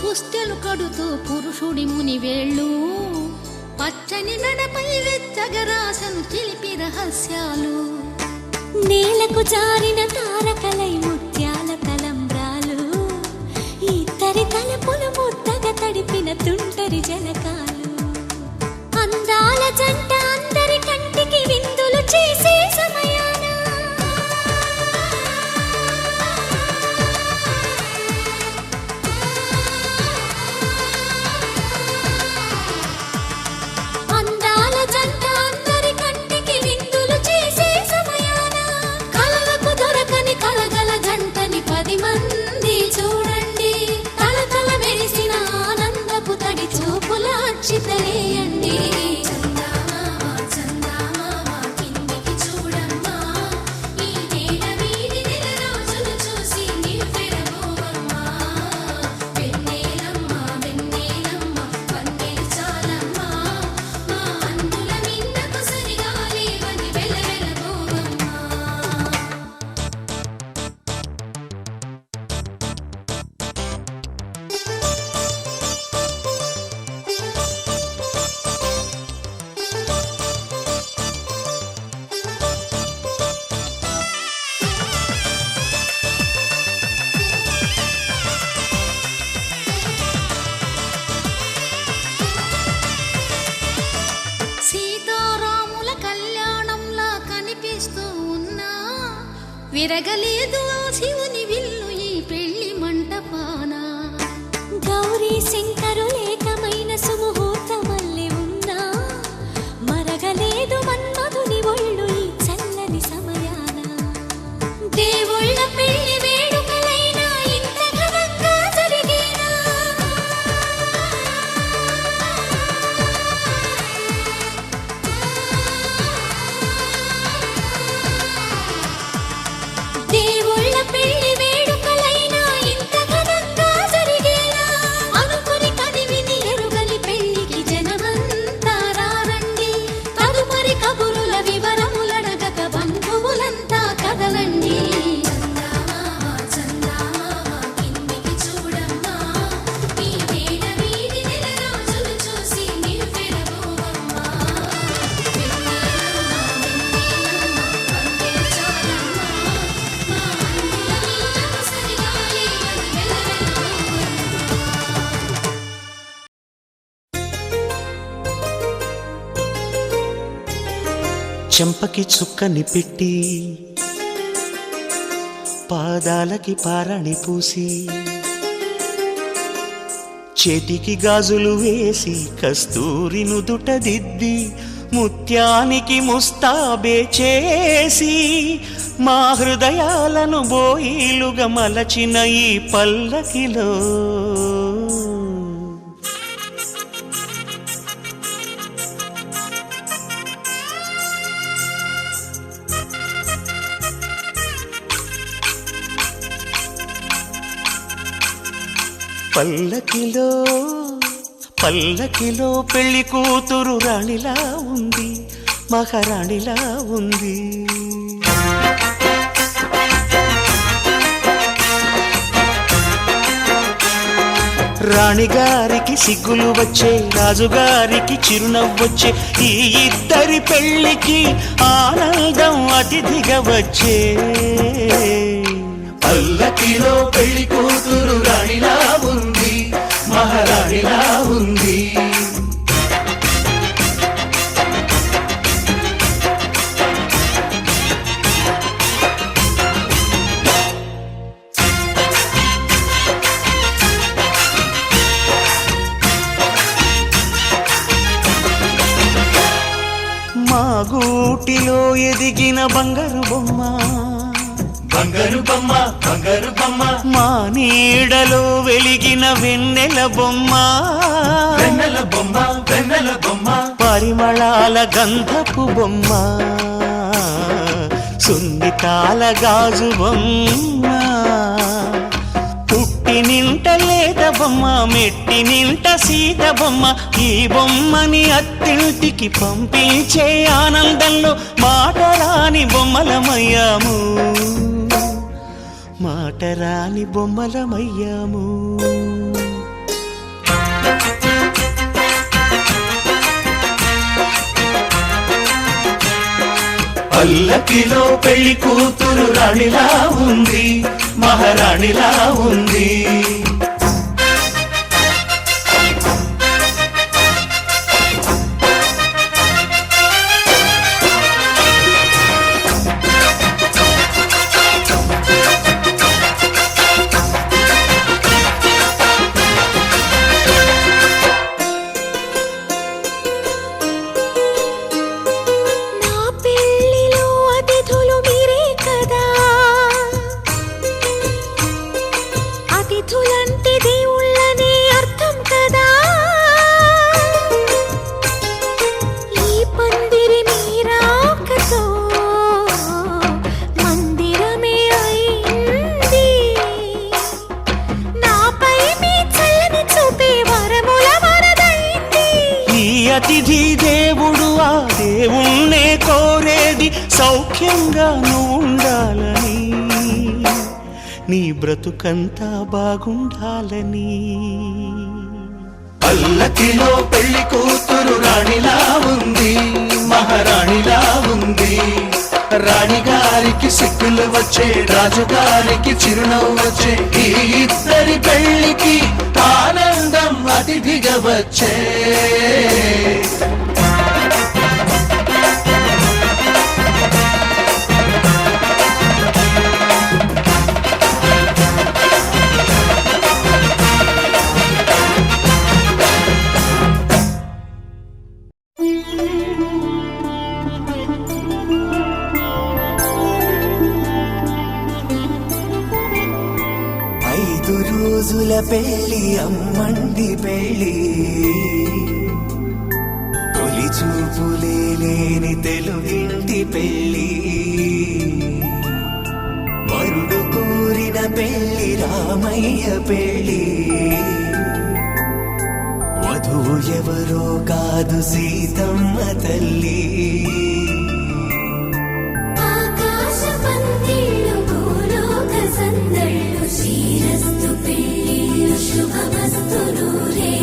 పుస్తెలు కడుతూ పురుషుడి ముని వేళ్ళు పచ్చని మెడపై వెచ్చగరాసను చిలిపి రహస్యాలు నేలకు జారిన తారకలై ముత్యాల తలంబ్రాలు ఇద్దరి తలపులు ముద్దగా తడిపిన తుంటరి జలకాలు అందాల జంట అందరి కంటికి విందులు చేసే సమయాన అందాల జంట అందరి కంటికి విందులు చేసే సమయాన కలలకు దొరకని కలగల జంటని 10 మంది చూడండి తలతల మెరిసిన ఆనందపు తడి చూపుల అచ్చితలేయండి సీతారాముల కళ్యాణంలా కనిపిస్తూ ఉన్నా విరగలేదు శివుని విల్లు ఈ పెళ్లి మంటపాన గౌరీ శంకరులేకమైన సుముహూర్తమల్లె ఉన్నా మరగలేదు మన్మధుని ఒళ్ళు ఈ చల్లని సమయాన దేవుళ్ళ పెళ్లి వేడుకలైనా ఇంత ఘనంగా జరిగేనా దేవుళ్ళ పెళ్లి వేడుకలైనా ఇంత ఘనంగా జరిగేనా అనుకుని కదివిని ఎరుగని పెళ్లికి జనమంతా రారండి తదుపరి కబురుల వివరములడగక బంధువులంతా కదలండి చెంపకి చుక్కని పెట్టి పాదాలకి పారాణి పూసి చేతికి గాజులు వేసి కస్తూరి నుదుట దిద్ది ముత్యానికి ముస్తాబే చేసి మా హృదయాలను బోయిలుగా మలచిన ఈ పల్లకిలో పల్లకిలో పల్లకిలో పెళ్లి కూతురు రాణిలా ఉంది మహారాణిలా ఉంది రాణిగారికి సిగ్గులు వచ్చే రాజుగారికి చిరునవ్వొచ్చే ఈ ఇద్దరి పెళ్లికి ఆనందం అతిథిగా వచ్చే పల్లకిలో పెళ్లి కూతురు రాణిలా ఉంది మహారాణిలా ఉంది మా గూటిలో ఎదిగిన బంగారు బొమ్మ బంగారు బొమ్మ బంగారు బొమ్మ మా నీడలో వెలిగిన వెన్నెల బొమ్మ వెన్నెల బొమ్మ వెన్నెల బొమ్మ పరిమళాల గంధపు బొమ్మ సున్నితాల గాజు బొమ్మ పుట్టి నింట లేత బొమ్మ మెట్టి నింట సీత బొమ్మ ఈ బొమ్మని అత్తింటికి పంపించే ఆనందంలో మాటరాని బొమ్మలమయ్యాము మాటరాని బొమ్మలమయ్యాము పల్లకిలో పెళ్లి కూతురు రాణిలా ఉంది, మహారాణిలా ఉంది. నా పెళ్ళిలో అతిథులు మీరే కదా, అతిథులంటే దేవుళ్ళనే అర్థం కదా. ఈ పందిరి మీరాకతో మందిరమే అయింది. నాపై మీ చల్లని చూపే వరముల వరదైంది. ఈ అతిథి దేవుడు ఆ దేవుణ్ణే కోరేది సౌఖ్యంగా నువ్వు ఉండాలని, నీ బ్రతుకంతా బాగుండాలని. పల్లకిలో పెళ్లి కూతురు రాణిలా ఉంది, మహారాణిలా ఉంది. రాణిగారికి సిగ్గులు వచ్చే, రాజుగారికి చిరునవ్వు వచ్చే, ఈ ఇద్దరి పెళ్లికి ఆనందం అతిథిగా వచ్చే. ఐదు రోజుల పెళ్లి అమ్మండి పెళ్లి, తొలి చూపులే లేని తెలుగింటి పెళ్లి. వరుడు కోరిన పెళ్లి రామయ్య పెళ్లి, వధువు ఎవరో కాదు సీతమ్మ తల్లి. ఆకాశ పందిళ్ళు భూలోక సందళ్ళు శ్రీరస్తు పెళ్ళిళ్ళు శుభమస్తు నూరే